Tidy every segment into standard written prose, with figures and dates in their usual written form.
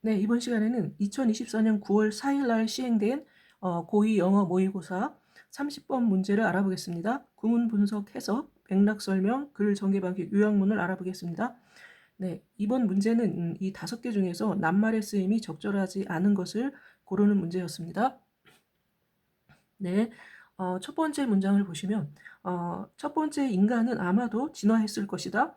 네, 이번 시간에는 2024년 9월 4일 날 시행된 고2 영어 모의고사 30번 문제를 알아보겠습니다. 구문 분석 해석, 맥락 설명, 글 전개 방식, 요약문을 알아보겠습니다. 네, 이번 문제는 이 5개 중에서 낱말의 쓰임이 적절하지 않은 것을 고르는 문제였습니다. 네, 첫 번째 문장을 보시면 첫 번째 인간은 아마도 진화했을 것이다.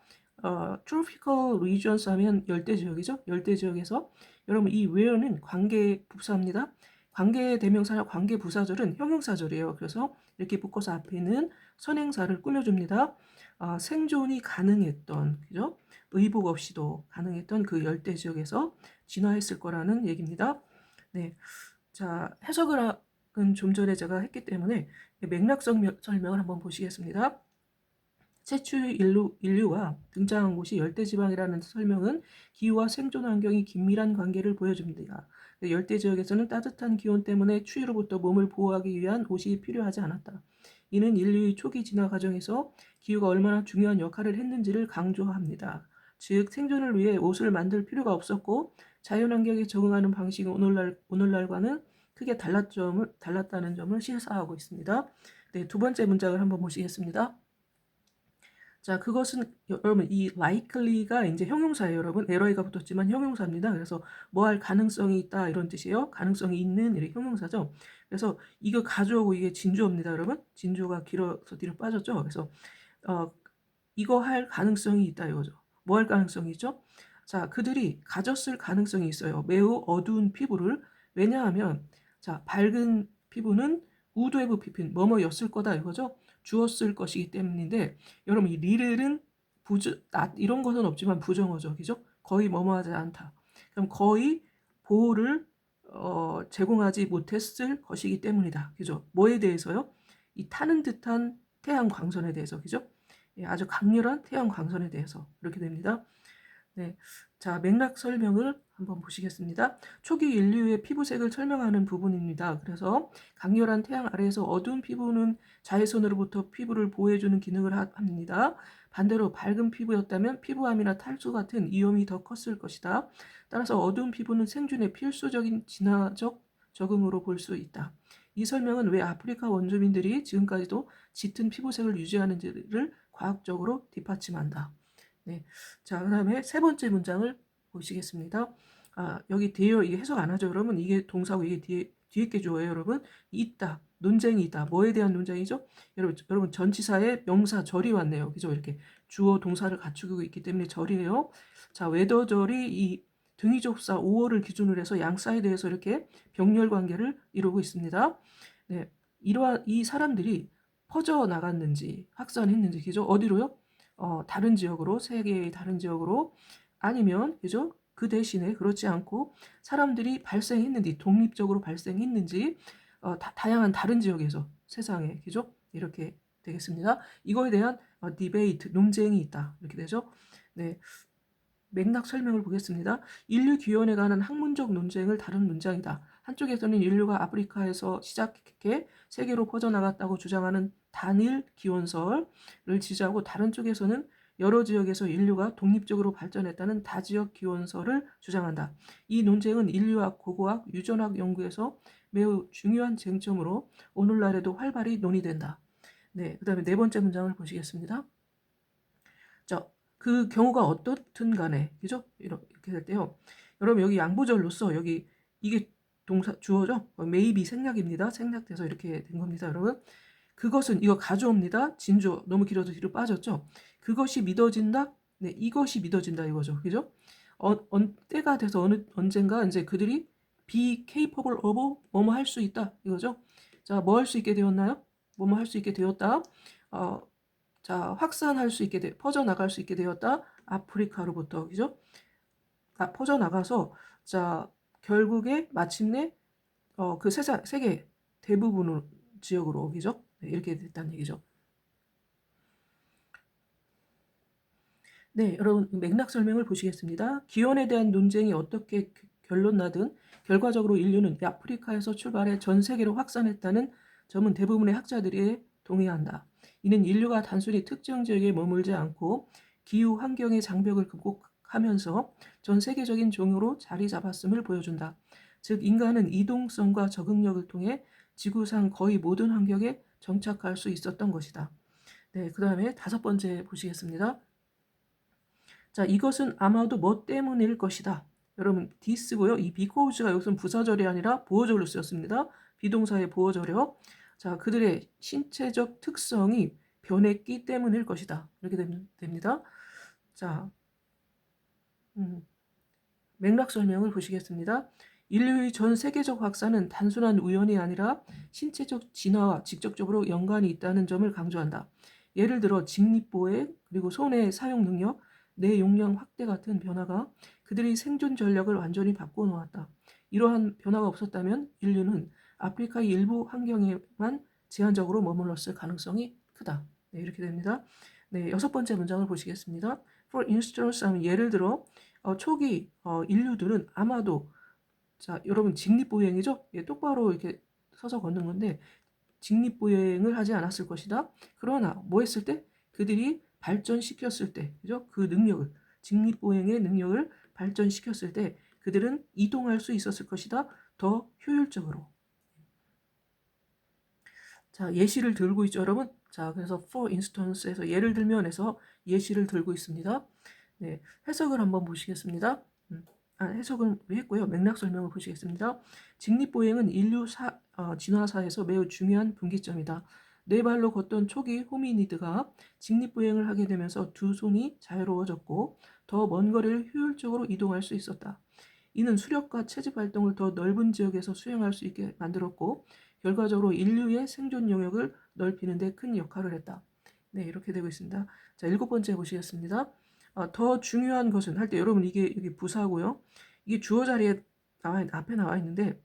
tropical regions 하면 열대지역이죠. 열대지역에서 여러분 이 where는 관계 부사입니다. 관계 대명사나 관계 부사절은 형용사절이에요. 그래서 이렇게 묶어서 앞에는 선행사를 꾸며줍니다. 생존이 가능했던, 그죠? 의복 없이도 가능했던 그 열대지역에서 진화했을 거라는 얘기입니다. 네, 자 해석을 좀 전에 제가 했기 때문에 맥락 설명을 한번 보시겠습니다. 최초 인류가 등장한 곳이 열대지방이라는 설명은 기후와 생존 환경이 긴밀한 관계를 보여줍니다. 열대지역에서는 따뜻한 기온 때문에 추위로부터 몸을 보호하기 위한 옷이 필요하지 않았다. 이는 인류의 초기 진화 과정에서 기후가 얼마나 중요한 역할을 했는지를 강조합니다. 즉 생존을 위해 옷을 만들 필요가 없었고 자연환경에 적응하는 방식이 오늘날과는 크게 달랐다는 점을 시사하고 있습니다. 네, 두 번째 문장을 한번 보시겠습니다. 자, 그것은 여러분 이 likely가 이제 형용사예요, 여러분. LI가 붙었지만 형용사입니다. 그래서 뭐 할 가능성이 있다 이런 뜻이에요. 가능성이 있는 이렇게 형용사죠. 그래서 이거 가져오고 이게 진주어입니다, 여러분. 진주어가 길어서 뒤로 빠졌죠. 그래서 이거 할 가능성이 있다 이거죠. 뭐 할 가능성이 있죠? 자, 그들이 가졌을 가능성이 있어요. 매우 어두운 피부를. 왜냐하면 자, 밝은 피부는 would have been 뭐뭐였을 거다 이거죠. 주었을 것이기 때문인데 여러분 이 리를은 이런 것은 없지만 부정어죠. 그죠? 거의 뭐뭐하지 않다. 그럼 거의 보호를 제공하지 못했을 것이기 때문이다. 그죠? 뭐에 대해서요? 이 타는 듯한 태양 광선에 대해서. 그죠? 예, 아주 강렬한 태양 광선에 대해서 이렇게 됩니다. 네, 자 맥락 설명을 한번 보시겠습니다. 초기 인류의 피부색을 설명하는 부분입니다. 그래서 강렬한 태양 아래에서 어두운 피부는 자외선으로부터 피부를 보호해주는 기능을 합니다. 반대로 밝은 피부였다면 피부암이나 탈수 같은 위험이 더 컸을 것이다. 따라서 어두운 피부는 생존의 필수적인 진화적 적응으로 볼 수 있다. 이 설명은 왜 아프리카 원주민들이 지금까지도 짙은 피부색을 유지하는지를 과학적으로 뒷받침한다. 네. 자, 그 다음에 세 번째 문장을 보시겠습니다. 여기 되어, 이게 해석 안 하죠, 여러분? 이게 동사고 이게 뒤에 게 주어예요, 여러분. 있다. 논쟁이 있다. 뭐에 대한 논쟁이죠? 여러분, 전치사에 명사 절이 왔네요. 그죠? 이렇게 주어 동사를 갖추고 있기 때문에 절이에요. 자, 웨더절이 이 등위접사 5어를 기준으로 해서 양 사이드에서 이렇게 병렬 관계를 이루고 있습니다. 네. 이 사람들이 퍼져나갔는지, 확산했는지, 그죠? 어디로요? 다른 지역으로, 세계의 다른 지역으로 아니면 그죠? 그 대신에 그렇지 않고 사람들이 발생했는지 독립적으로 발생했는지 다양한 다른 지역에서 세상에 그죠? 이렇게 되겠습니다. 이거에 대한 디베이트 논쟁이 있다 이렇게 되죠. 네. 맥락 설명을 보겠습니다. 인류 기원에 관한 학문적 논쟁을 다룬 문장이다. 한쪽에서는 인류가 아프리카에서 시작해 세계로 퍼져나갔다고 주장하는 단일 기원설을 지지하고 다른 쪽에서는 여러 지역에서 인류가 독립적으로 발전했다는 다지역 기원설을 주장한다. 이 논쟁은 인류학, 고고학, 유전학 연구에서 매우 중요한 쟁점으로 오늘날에도 활발히 논의된다. 네, 그 다음에 네 번째 문장을 보시겠습니다. 자, 그 경우가 어떻든 간에, 그죠? 이렇게 될 때요. 여러분, 여기 양보절로서 여기 이게 동사, 주어죠? maybe 생략입니다. 생략돼서 이렇게 된 겁니다, 여러분. 그것은, 이거 가져옵니다. 진주어. 너무 길어서 뒤로 빠졌죠? 그것이 믿어진다? 네, 이것이 믿어진다, 이거죠. 그죠? 때가 돼서 언젠가 이제 그들이 be capable of 뭐뭐 할 수 있다, 이거죠? 자, 뭐 할 수 있게 되었나요? 뭐뭐 할 수 있게 되었다. 자, 확산할 수 있게 퍼져나갈 수 있게 되었다. 아프리카로부터, 그죠? 퍼져나가서, 자, 결국에 마침내, 그 세계 대부분 지역으로, 그죠? 네, 이렇게 됐다는 얘기죠. 네, 여러분, 맥락 설명을 보시겠습니다. 기원에 대한 논쟁이 어떻게 결론 나든, 결과적으로 인류는 아프리카에서 출발해 전 세계로 확산했다는 점은 대부분의 학자들이 동의한다. 이는 인류가 단순히 특정 지역에 머물지 않고 기후 환경의 장벽을 하면서 전 세계적인 종으로 자리 잡았음을 보여준다. 즉 인간은 이동성과 적응력을 통해 지구상 거의 모든 환경에 정착할 수 있었던 것이다. 네, 그 다음에 5번째 보시겠습니다. 자, 이것은 아마도 뭐 때문일 것이다. 여러분, this고요. 이 because가 여기서는 부사절이 아니라 보어절로 쓰였습니다. 비동사의 보어절이요. 자, 그들의 신체적 특성이 변했기 때문일 것이다. 이렇게 됩니다. 자, 맥락 설명을 보시겠습니다. 인류의 전 세계적 확산은 단순한 우연이 아니라 신체적 진화와 직접적으로 연관이 있다는 점을 강조한다. 예를 들어 직립보행, 그리고 손의 사용 능력, 뇌 용량 확대 같은 변화가 그들의 생존 전략을 완전히 바꿔 놓았다. 이러한 변화가 없었다면 인류는 아프리카의 일부 환경에만 제한적으로 머물렀을 가능성이 크다. 네, 이렇게 됩니다. 네, 6번째 문장을 보시겠습니다. For instance, 하면 예를 들어 초기 인류들은 아마도, 자, 여러분 직립보행이죠? 예, 똑바로 이렇게 서서 걷는 건데 직립보행을 하지 않았을 것이다. 그러나 뭐 했을 때? 그들이 발전시켰을 때, 그죠? 그 능력을, 직립보행의 능력을 발전시켰을 때 그들은 이동할 수 있었을 것이다. 더 효율적으로. 자, 예시를 들고 있죠, 여러분? 자, 그래서 for instance에서 예를 들면에서 예시를 들고 있습니다. 네, 해석을 한번 보시겠습니다. 해석은 우리 했고요. 맥락 설명을 보시겠습니다. 직립보행은 인류 진화사에서 매우 중요한 분기점이다. 네 발로 걷던 초기 호미니드가 직립보행을 하게 되면서 두 손이 자유로워졌고 더 먼 거리를 효율적으로 이동할 수 있었다. 이는 수력과 채집 활동을 더 넓은 지역에서 수행할 수 있게 만들었고 결과적으로 인류의 생존 영역을 넓히는 데 큰 역할을 했다. 네, 이렇게 되고 있습니다. 자, 7번째 보시겠습니다. 더 중요한 것은 할 때 여러분 이게 여기 부사고요. 이게 주어 자리에 앞에 나와 있는데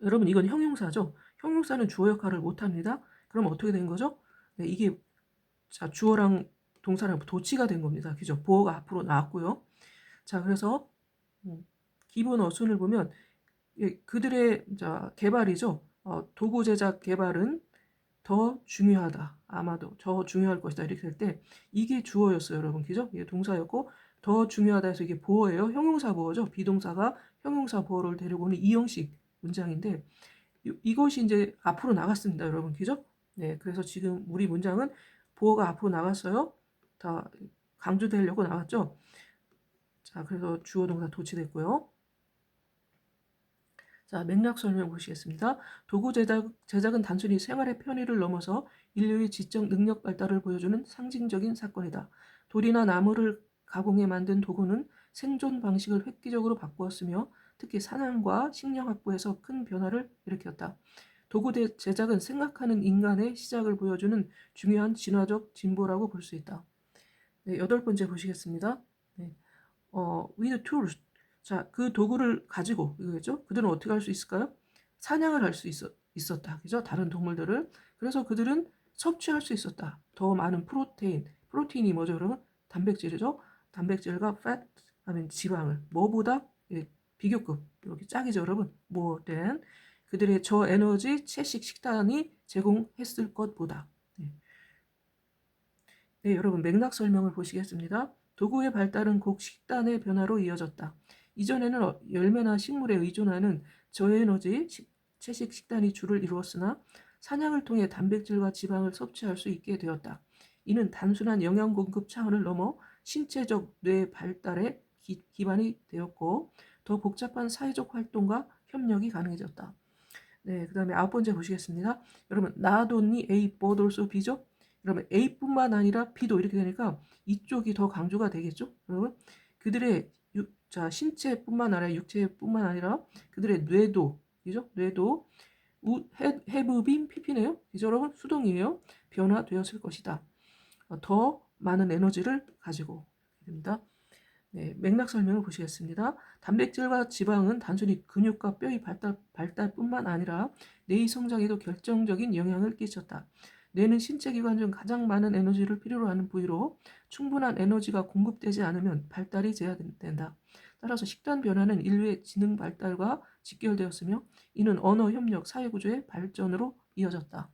여러분 이건 형용사죠. 형용사는 주어 역할을 못 합니다. 그럼 어떻게 된 거죠? 네, 이게 자, 주어랑 동사랑 도치가 된 겁니다. 그죠? 보어가 앞으로 나왔고요. 자, 그래서 기본 어순을 보면 그들의 개발이죠. 도구 제작 개발은 더 중요하다. 아마도 더 중요할 것이다. 이렇게 될 때 이게 주어였어요, 여러분. 그죠? 이게 동사였고 더 중요하다 해서 이게 보어예요. 형용사 보어죠. 비동사가 형용사 보어를 데려오는 이형식 문장인데 이것이 이제 앞으로 나갔습니다, 여러분. 그죠? 네, 그래서 지금 우리 문장은 보어가 앞으로 나갔어요. 다 강조되려고 나갔죠. 자, 그래서 주어 동사 도치됐고요. 자, 맥락 설명 보시겠습니다. 도구 제작은 단순히 생활의 편의를 넘어서 인류의 지적 능력 발달을 보여주는 상징적인 사건이다. 돌이나 나무를 가공해 만든 도구는 생존 방식을 획기적으로 바꾸었으며 특히 사냥과 식량 확보에서 큰 변화를 일으켰다. 도구 제작은 생각하는 인간의 시작을 보여주는 중요한 진화적 진보라고 볼 수 있다. 네, 8번째 보시겠습니다. 네. with tools. 자, 그 도구를 가지고, 이거겠죠? 그들은 어떻게 할 수 있을까요? 사냥을 할 수 있었다. 그죠? 다른 동물들을. 그래서 그들은 섭취할 수 있었다. 더 많은 프로테인. 프로테인이 뭐죠, 여러분? 단백질이죠? 단백질과 fat, 하면 지방을. 뭐보다? 예, 비교급. 이렇게 짝이죠, 여러분? more than. 그들의 저에너지 채식 식단이 제공했을 것보다. 네. 네, 여러분 맥락 설명을 보시겠습니다. 도구의 발달은 곡 식단의 변화로 이어졌다. 이전에는 열매나 식물에 의존하는 저에너지 채식 식단이 주를 이루었으나 사냥을 통해 단백질과 지방을 섭취할 수 있게 되었다. 이는 단순한 영양 공급 차원을 넘어 신체적 뇌 발달에 기반이 되었고 더 복잡한 사회적 활동과 협력이 가능해졌다. 네, 그 다음에 9번째 보시겠습니다. 여러분, not only A but also B죠? 그러면 A뿐만 아니라 B도 이렇게 되니까 이쪽이 더 강조가 되겠죠? 여러분, 그들의 신체뿐만 아니라 육체뿐만 아니라 그들의 뇌도, 그죠? 뇌도 have been PP네요. 그죠, 여러분? 수동이에요. 변화되었을 것이다. 더 많은 에너지를 가지고 됩니다. 네, 맥락 설명을 보시겠습니다. 단백질과 지방은 단순히 근육과 뼈의 발달뿐만 아니라 뇌의 성장에도 결정적인 영향을 끼쳤다. 뇌는 신체 기관 중 가장 많은 에너지를 필요로 하는 부위로 충분한 에너지가 공급되지 않으면 발달이 제한된다. 따라서 식단 변화는 인류의 지능 발달과 직결되었으며 이는 언어, 협력, 사회구조의 발전으로 이어졌다.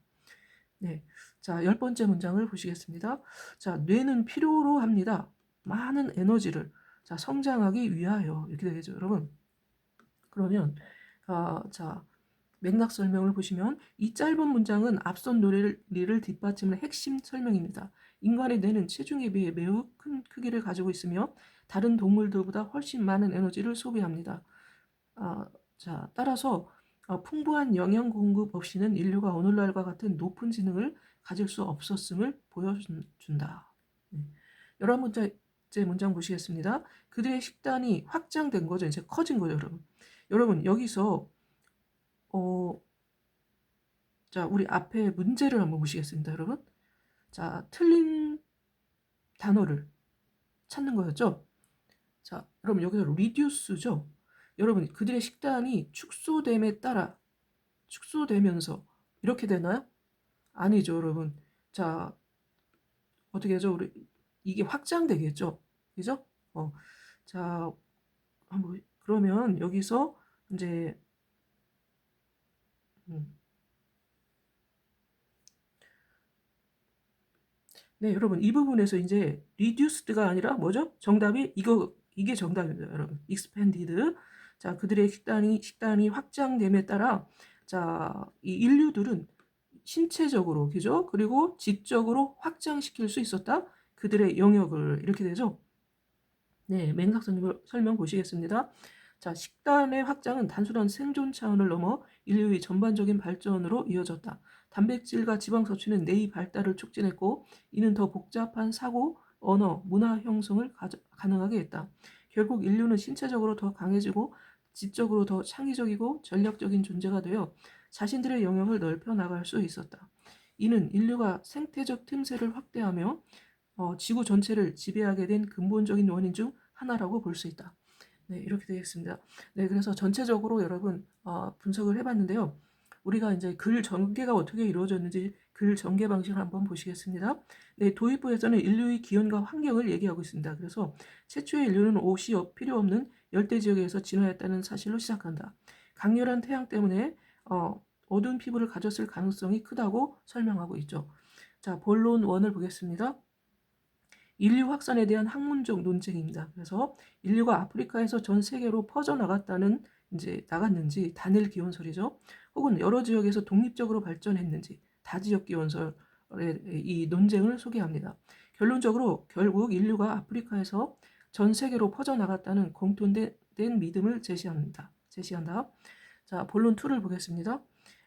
네, 자, 10번째 문장을 보시겠습니다. 자, 뇌는 필요로 합니다. 많은 에너지를 자 성장하기 위하여 이렇게 되겠죠, 여러분. 그러면 자 맥락 설명을 보시면 이 짧은 문장은 앞선 논리를 뒷받침하는 핵심 설명입니다. 인간의 뇌는 체중에 비해 매우 큰 크기를 가지고 있으며 다른 동물들보다 훨씬 많은 에너지를 소비합니다. 자, 따라서 풍부한 영양 공급 없이는 인류가 오늘날과 같은 높은 지능을 가질 수 없었음을 보여준다. 네. 11번째 문장 보시겠습니다. 그들의 식단이 확장된 거죠. 이제 커진 거죠, 여러분. 여러분, 여기서 자, 우리 앞에 문제를 한번 보시겠습니다, 여러분. 자, 틀린 단어를 찾는 거였죠. 자, 그럼 여기서 reduce죠. 여러분, 그들의 식단이 축소됨에 따라 축소되면서 이렇게 되나요? 아니죠, 여러분. 자, 어떻게 하죠? 우리 이게 확장되겠죠. 그죠? 자, 한번 그러면 여기서 이제 네, 여러분 이 부분에서 이제 reduced가 아니라 뭐죠? 정답이 이게 정답입니다, 여러분. expanded. 자, 그들의 식단이 확장됨에 따라 자, 이 인류들은 신체적으로, 그죠? 그리고 지적으로 확장시킬 수 있었다. 그들의 영역을 이렇게 되죠. 네, 맥락 설명 보시겠습니다. 자, 식단의 확장은 단순한 생존 차원을 넘어 인류의 전반적인 발전으로 이어졌다. 단백질과 지방 섭취는 뇌의 발달을 촉진했고 이는 더 복잡한 사고, 언어, 문화 형성을 가능하게 했다. 결국 인류는 신체적으로 더 강해지고 지적으로 더 창의적이고 전략적인 존재가 되어 자신들의 영역을 넓혀 나갈 수 있었다. 이는 인류가 생태적 틈새를 확대하며 지구 전체를 지배하게 된 근본적인 원인 중 하나라고 볼 수 있다. 네, 이렇게 되겠습니다. 네, 그래서 전체적으로 여러분 분석을 해봤는데요. 우리가 이제 글 전개가 어떻게 이루어졌는지 글 전개 방식을 한번 보시겠습니다. 네, 도입부에서는 인류의 기온과 환경을 얘기하고 있습니다. 그래서 최초의 인류는 옷이 필요 없는 열대 지역에서 진화했다는 사실로 시작한다. 강렬한 태양 때문에 어두운 피부를 가졌을 가능성이 크다고 설명하고 있죠. 자, 본론 1을 보겠습니다. 인류 확산에 대한 학문적 논쟁입니다. 그래서 인류가 아프리카에서 전 세계로 퍼져나갔다는 이제 나갔는지 단일 기원설이죠. 혹은 여러 지역에서 독립적으로 발전했는지 다지역 기원설의 이 논쟁을 소개합니다. 결론적으로 결국 인류가 아프리카에서 전 세계로 퍼져나갔다는 공통된 믿음을 제시한다. 자, 본론 2를 보겠습니다.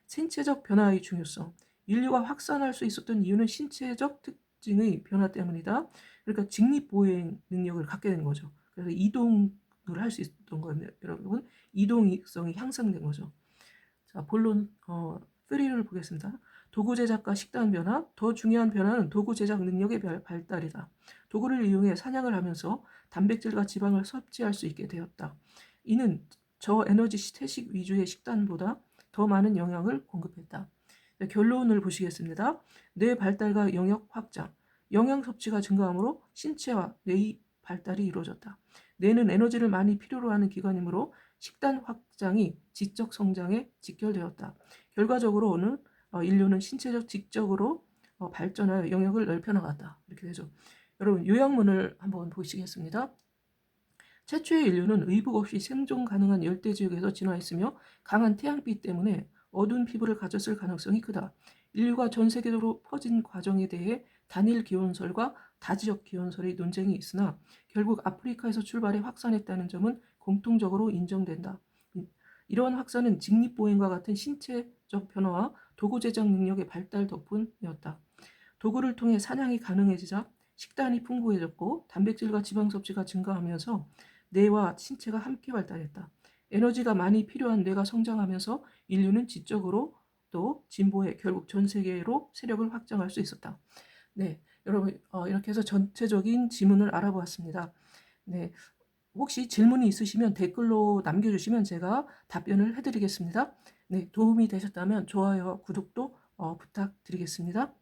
신체적 변화의 중요성. 인류가 확산할 수 있었던 이유는 신체적 특징의 변화 때문이다. 그러니까 직립보행 능력을 갖게 된 거죠. 그래서 이동을 할 수 있었던 거예요, 여러분. 이동성이 향상된 거죠. 자, 본론 3를 보겠습니다. 도구 제작과 식단 변화. 더 중요한 변화는 도구 제작 능력의 발달이다. 도구를 이용해 사냥을 하면서 단백질과 지방을 섭취할 수 있게 되었다. 이는 저에너지 태식 위주의 식단보다 더 많은 영양을 공급했다. 네, 결론을 보시겠습니다. 뇌 발달과 영역 확장. 영양 섭취가 증가하므로 신체와 뇌의 발달이 이루어졌다. 뇌는 에너지를 많이 필요로 하는 기관이므로 식단 확장이 지적 성장에 직결되었다. 결과적으로는 인류는 신체적 지적으로 발전하여 영역을 넓혀 나갔다. 이렇게 되죠. 여러분 요약문을 한번 보시겠습니다. 최초의 인류는 의복 없이 생존 가능한 열대 지역에서 진화했으며 강한 태양빛 때문에 어두운 피부를 가졌을 가능성이 크다. 인류가 전 세계적으로 퍼진 과정에 대해 단일 기원설과 다지역 기원설의 논쟁이 있으나 결국 아프리카에서 출발해 확산했다는 점은 공통적으로 인정된다. 이러한 확산은 직립보행과 같은 신체적 변화와 도구 제작 능력의 발달 덕분이었다. 도구를 통해 사냥이 가능해지자 식단이 풍부해졌고 단백질과 지방 섭취가 증가하면서 뇌와 신체가 함께 발달했다. 에너지가 많이 필요한 뇌가 성장하면서 인류는 지적으로 또 진보해 결국 전 세계로 세력을 확장할 수 있었다. 네, 여러분 이렇게 해서 전체적인 지문을 알아보았습니다. 네, 혹시 질문이 있으시면 댓글로 남겨주시면 제가 답변을 해드리겠습니다. 네, 도움이 되셨다면 좋아요와 구독도 부탁드리겠습니다.